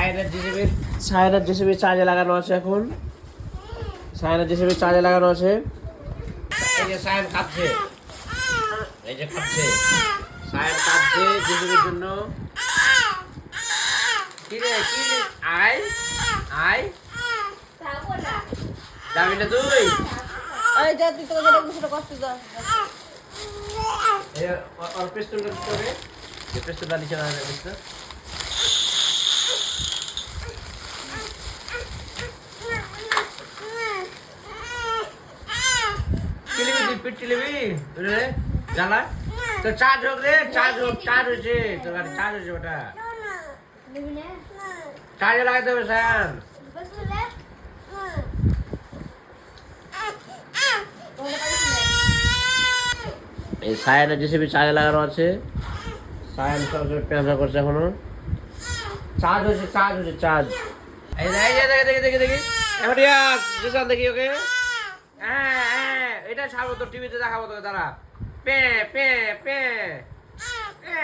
সায়নের জেসিবি চার্জে লাগানো আছে এখন। সায়নের জেসিবি চার্জে লাগানো আছে। এই যে সায়ন কাঁপছে, এই যে কাঁপছে, সায়ন কাঁপছে জেসিবির জন্য। কি রে কি রে? আয় আয়, যাবি না তুই? আরে যা, তুই তোকে যেটা কিছু কষ্ট দাও। এই আর পিস্তলটা দিতে হবে, যে পিস্তলটা নিচে না পিস্তল। জ্বালা তো চার্জ হোক রে, চার্জ হোক, চার্জ হয়েছে তোর গাড়ি, চার্জ হয়েছে ওটা, চার্জে লাগাতে হবে সায়ান। এই সায়ানের জেসিবি চার্জে লাগানো আছে। সায়ান সবসময় পেঁচা করছে এখনো। চার্জ হয়েছে, চার্জ হয়েছে, চার্জ। এই যে দেখে দেখে দেখে দেখি এখন জিসান দেখি ওকে। হ্যাঁ হ্যাঁ, এটা ছাড়বো তো, টিভিতে দেখাবো তোকে, দাঁড়া। Pay pay pay pay.